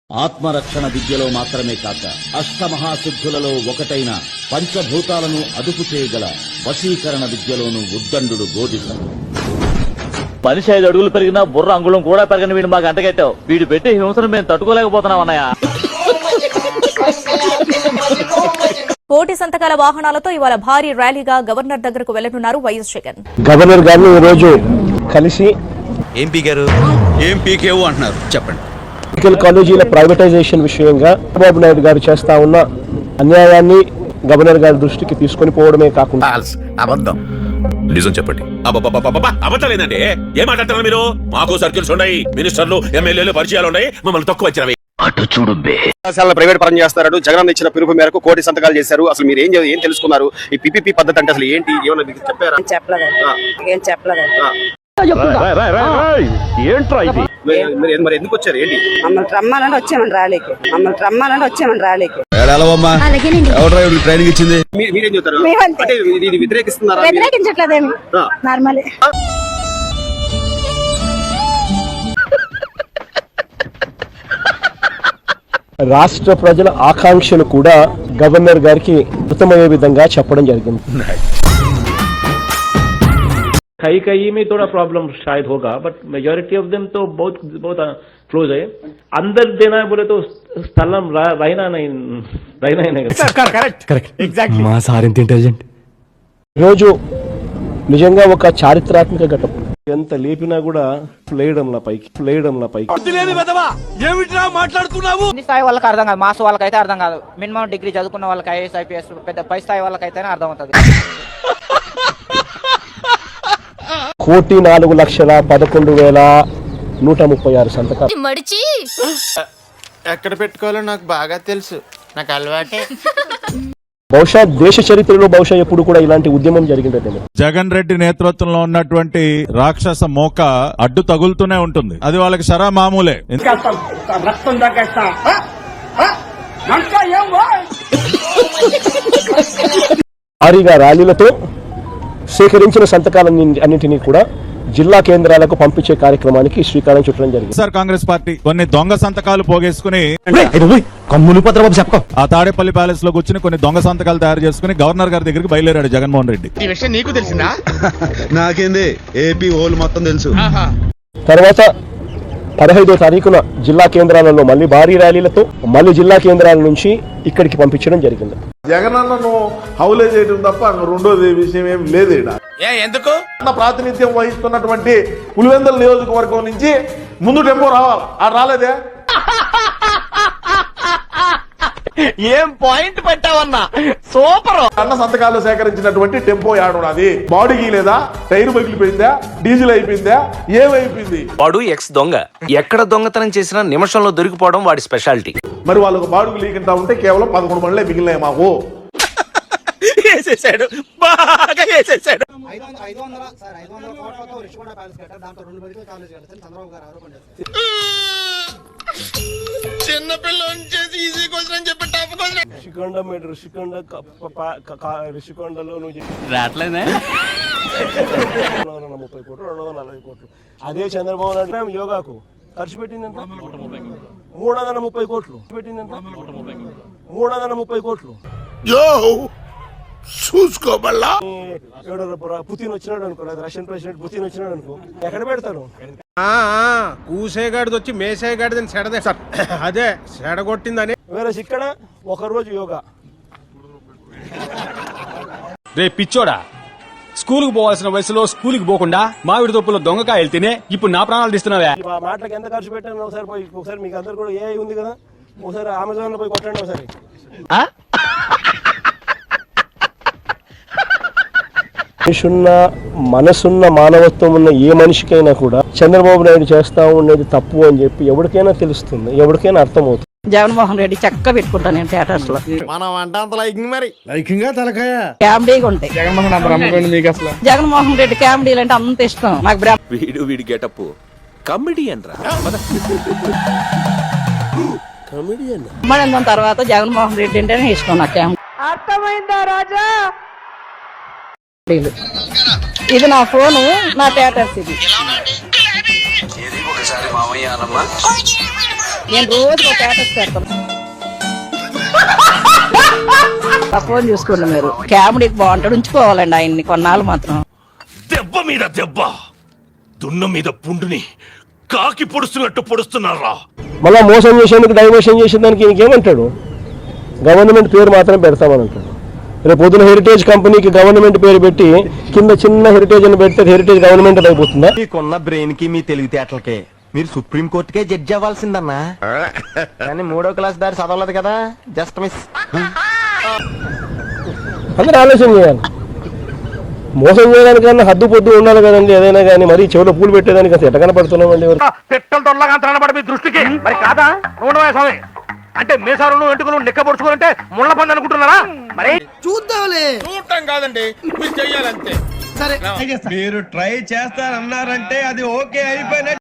ఆత్మరక్షణ విద్యలో మాత్రమే కాక అష్టమహాసిద్ధులలో ఒకటైన పంచభూతాలను అదుపు చేయగల వశీకరణ విద్యలోనూ ఉద్దండు బోధిత. మనిషి 5 అడుగులు పెరిగినా బుర్ర అంగుళం కూడా పెరగని వీడు మాకు అంటగట్టావు. వీడు పెట్టే హింసను మేము తట్టుకోలేకపోతున్నాం అన్నయ్య. కోటి సంతకాల వాహనాలతో ఇవాళ భారీ ర్యాలీగా గవర్నర్ దగ్గరకు వెళ్లనున్నారు వైఎస్ జగన్. గవర్నర్ గారిని ఈ రోజు కలిసి ఎంపీ గారు ఏం పీకేవు అంటున్నారు చెప్పండి. మెడికల్ కాలేజీల ప్రైవేటైజేషన్ విషయంగా చంద్రబాబు నాయుడు గారు చేస్తా ఉన్న అన్యాయాన్ని గవర్నర్ గారి దృష్టికి తీసుకొని పోవడమే కాకుండా అబద్ధం నిజం చెప్పండి. అబద్ధాలేదండి. ఏం మాట్లాడుతున్నారు మీరు? మాకు సర్కిల్స్ ఉన్నాయి, మినిస్టర్లు ఎమ్మెల్యేలు పరిచయాలు ఉన్నాయి, మమ్మల్ని తక్కువ వచ్చినవి. అటు చూడు ప్రైవేట్ పరం చేస్తారు. జగన్ ఇచ్చిన పిలుపు మేరకు కోటి సంతకాలు చేశారు. అసలు మీరు ఏం తెలుసుకున్నారు? ఈ పిపిపి పద్ధతి అంటే అసలు ఏంటి? ఏమన్నా మీకు చెప్పారా? మరి ఎందుకు వచ్చారు? ఏంటి మమ్మల్ని రమ్మాలని వచ్చామని ర్యాలీకి ట్రైనింగ్ ఇచ్చింది. మీరేం చెప్తారు? అంటే ఇది వ్యతిరేకిస్తున్నారా? వ్యతిరేకించట్లేదేమి, నార్మలే. రాష్ట్ర ప్రజల ఆకాంక్షలు కూడా గవర్నర్ గారికి అర్థమయ్యే విధంగా చెప్పడం జరిగింది. कहीं में थोड़ा प्रॉब्लम शायद होगा, बट मेजॉरिटी ऑफ देम तो बहुत क्लोज है. अंदर देना है बोले तो स्थलम रहना नहीं. Correct exactly. మా సార్ ఎంత ఇంటెలిజెంట్. రోజు నిజంగా ఒక చారిత్రాత్మక ఘటన. ఎంత లేపినా కూడా లేయడంలా పైకి మాట్లాడుతున్నావు. స్థాయి వాళ్ళకి అర్థం కాదు, మాస్ వాళ్ళకైతే అర్థం కాదు. మినిమం డిగ్రీ చదువుకున్న వాళ్ళకి ఐఏఎస్ ఐపీఎస్ పెద్ద పై స్థాయి వాళ్ళకైతేనే అర్థం అవుతుంది. 1,04,11,136 సంతకాలు. ఎక్కడ పెట్టుకోవాలో నాకు బాగా తెలుసు, నాకు అలవాటే. బహుశా దేశ చరిత్రలో ఎప్పుడు కూడా ఇలాంటి ఉద్యమం జరిగింది. జగన్ రెడ్డి నేతృత్వంలో ఉన్నటువంటి రాక్షస మోక అడ్డు తగులుతూనే ఉంటుంది. అది వాళ్ళకి సరా మామూలే. భారీగా ర్యాలీలతో సేకరించిన సంతకాలన్నింటినీ కూడా జిల్లా కేంద్రాలకు పంపించే కార్యక్రమానికి శ్రీకారం చుట్టడం జరిగింది. సార్ కాంగ్రెస్ పార్టీ కొన్ని దొంగ సంతకాలు పోగేసుకుని ఆ తాడేపల్లి ప్యాలెస్ లో కూర్చుని కొన్ని దొంగ సంతకాలు తయారు చేసుకుని గవర్నర్ గారి దగ్గరికి బయలుదేరాడు జగన్మోహన్ రెడ్డి. ఈ విషయం నీకు తెలిసిందా? నాకేంది ఏపీ ఓల్ మొత్తం తెలుసు. తర్వాత 15వ తారీఖున జిల్లా కేంద్రాలలో మళ్ళీ భారీ ర్యాలీలతో మళ్ళీ జిల్లా కేంద్రాల నుంచి ఇక్కడికి పంపించడం జరిగింది. జగన్ అన్నను హౌలే చేయడం తప్ప రెండోది విషయం ఏం లేదు. ఎందుకు ప్రాతినిధ్యం వహిస్తున్నటువంటి పులివెందుల నియోజకవర్గం నుంచి ముందు టెంపో రావాలి, రాలేదే. ఏం పాయింట్ పెట్టావన్నా, సూపర్. అన్న సంతకాలు సేకరించినటువంటి టెంపో యాడున్నది? బాడీకి లేదా టైర్ పగిలిపోయిందా, డీజిల్ అయిపోయిందా, ఏమైపోయింది? వాడు ఎక్స్ దొంగ, ఎక్కడ దొంగతనం చేసినా నిమిషంలో దొరికిపోవడం వాడి స్పెషాలిటీ. మరి వాళ్ళకు బాడుగు లీకంటా ఉంటే కేవలం 11 బండ్లే మిగిలినాయి మాకు. వేసేసాడు, బాగా వేసేసాడు. రిషికొండలో 30 కోట్లు 240 కోట్లు. అదే చంద్రబాబు నాయుడు యోగాకు ఖర్చు పెట్టిందంట 330 కోట్లు. 330 కోట్లు. చూసుకోబల్లా పుతిన్ వచ్చినాడు అనుకో, రష్యన్ ప్రెసిడెంట్ పుతిన్ వచ్చినాడు అనుకో, ఎక్కడ పెడతారు? కూసేగాడిది వచ్చి మేసేగాడిదని సెడదే సార్, అదే సెడగొట్టిందని. వేరే ఇక్కడ ఒకరోజు యోగా. రే పిచ్చోడా, స్కూల్ కు పోవాల్సిన వయసులో స్కూల్ కి పోకుండా మామిడి తొప్పులో దొంగకాయలు తినే ఇప్పుడు నా ప్రాణాలు తీస్తున్నావా? ఆ మాటలకు ఎంత ఖర్చు పెట్టాను ఒకసారి మీకు అందరు కూడా ఏ ఉంది కదా, ఒకసారి అమెజాన్ లో పోయి కొట్టండి ఒకసారి. మనసున్న మానవత్వం ఉన్న ఏ మనిషికైనా కూడా చంద్రబాబు నాయుడు చేస్తా ఉండేది తప్పు అని చెప్పి ఎవరికైనా తెలుస్తుంది, ఎవరికైనా అర్థమవుతుంది. జగన్మోహన్ రెడ్డి చక్కగా పెట్టుకుంటాను నేను థియేటర్స్ లో. మనం అంటే అంత లైకింగ్, మరి లైకింగ్ తలకాయ కామెడీగా ఉంటాయి. జగన్మోహన్ రెడ్డి కామెడీలు అంటే అంత ఇష్టం నాకు. వీడి గెటప్ కమెడియన్ రా. మన తర్వాత జగన్మోహన్ రెడ్డి అంటేనే ఇష్టం నాకు. అర్థమైందా రాజా? ఇది నా ఫోను, నా థియేటర్స్ ఇది. నేను రోజు ఒక స్టేటస్ పెడతాను. ఫోన్ చూసుకోండి మీరు. కామెడీకి బాగుంటాడు, ఉంచుకోవాలండి ఆయన్ని కొన్నాళ్ళు మాత్రం. దెబ్బ మీద దెబ్బ, దున్న మీద పుండుని కాకి పొడుస్తున్నట్టు పొడుస్తున్నారా? మళ్ళా మోసం చేసేందుకు డైవర్షన్ చేసేదానికి ఇంకేమంటాడు, గవర్నమెంట్ పేరు మాత్రం పెడతామని అంటాడు. రేపు పొద్దున హెరిటేజ్ కంపెనీకి గవర్నమెంట్ పేరు పెట్టి కింద చిన్న హెరిటేజ్ అని పెడితే హెరిటేజ్ గవర్నమెంట్ అయిపోతుందా? మీకున్న బ్రెయిన్ కి మీ తెలివితేటలకే మీరు సుప్రీం కోర్టుకే జడ్జి అవ్వాల్సిందన్నా. కానీ 3వ క్లాస్ దారి చదవలేదు కదా, జస్ట్ మిస్. అందరూ ఆలోచన చేయాలి. మోసం చేయడానికన్నా హద్దు పొద్దు ఉండాలి కదండి. ఏదైనా కానీ మరీ చెవిలో పూలు పెట్టేదానికి అసలు ఎట్ట కనపడుతున్నామండి? పెట్టల దొరలాగా మీ దృష్టికి మరి కాదా? స్వామి అంటే మీసారులు ఎంటుకలు నిక్కబొడుచుకోవాలంటే ముళ్ళ పంది అనుకుంటున్నారా? మరి చూద్దాంలే. చూడటం కాదండి, మీరు చెయ్యాలంతే. సరే, మీరు ట్రై చేస్తారన్నారంటే అది ఓకే అయిపోయిన